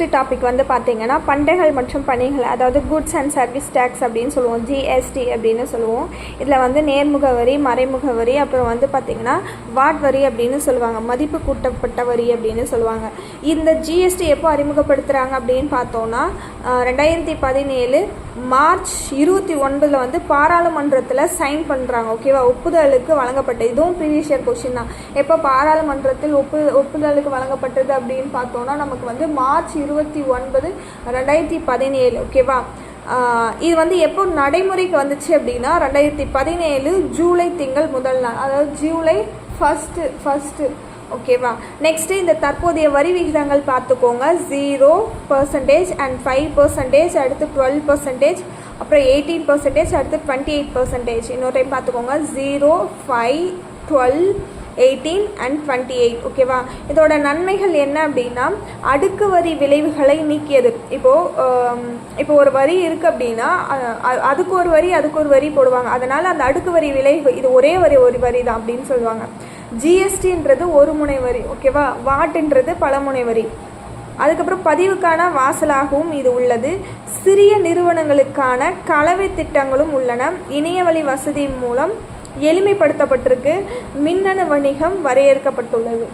Next topic வந்து பார்த்தீங்கன்னா பண்டைகள் மற்றும் பணிகள், அதாவது குட்ஸ் அண்ட் சர்வீஸ் டேக்ஸ் அப்படின்னு சொல்லுவோம், ஜிஎஸ்டி அப்படின்னு சொல்லுவோம். இதில் வந்து நேர்முக வரி, மறைமுக வரி, அப்புறம் வந்து பார்த்திங்கன்னா வாட் வரி அப்படின்னு சொல்லுவாங்க, மதிப்பு கூட்டப்பட்ட வரி அப்படின்னு சொல்லுவாங்க. இந்த ஜிஎஸ்டி எப்போ அறிமுகப்படுத்துகிறாங்க அப்படின்னு பார்த்தோன்னா 2017 மார்ச் 29 வந்து பாராளுமன்றத்தில் சைன் பண்ணுறாங்க. ஓகேவா, ஒப்புதலுக்கு வழங்கப்பட்டது. இதுவும் ப்ரீவியஸ் இயர் கொஸ்டின் தான். எப்போ பாராளுமன்றத்தில் ஒப்புதலுக்கு வழங்கப்பட்டது அப்படின்னு பார்த்தோன்னா நமக்கு வந்து மார்ச் 29, 2017. ஓகேவா, இது வந்து எப்போ நடைமுறைக்கு வந்துச்சு அப்படின்னா 2017 ஜூலை திங்கள் முதல் நாள், அதாவது ஜூலை ஃபஸ்ட்டு. ஓகேவா, நெக்ஸ்ட்டு இந்த தற்போதைய வரி விகிதங்கள் பார்த்துக்கோங்க. 0% அண்ட் 5%, அடுத்து 12%, அப்புறம் 18%, அடுத்து 28%. இன்னொரு டைம் பார்த்துக்கோங்க. 0, 5, 12, 18 and 28. ஓகேவா, இதோட நன்மைகள் என்ன அப்படின்னா அடுக்கு வரி விளைவுகளை நீக்கியது. இப்போ ஒரு வரி இருக்குது அப்படின்னா அதுக்கு ஒரு வரி போடுவாங்க. அதனால் அந்த அடுக்கு வரி விளைவு இது ஒரே ஒரு வரி தான் அப்படின்னு சொல்லுவாங்க. ஜிஎஸ்டின்றது ஒரு முனை வரி. ஓகேவா, வாட்டுன்றது பல முனை வரி. அதுக்கப்புறம் பதிவுக்கான வாசலாகவும் இது உள்ளது. சிறிய நிறுவனங்களுக்கான கலவை திட்டங்களும் உள்ளன. இணையவழி வசதி மூலம் எளிமைப்படுத்தப்பட்டிருக்கு. மின்னணு வணிகம் வரையறுக்கப்பட்டுள்ளது.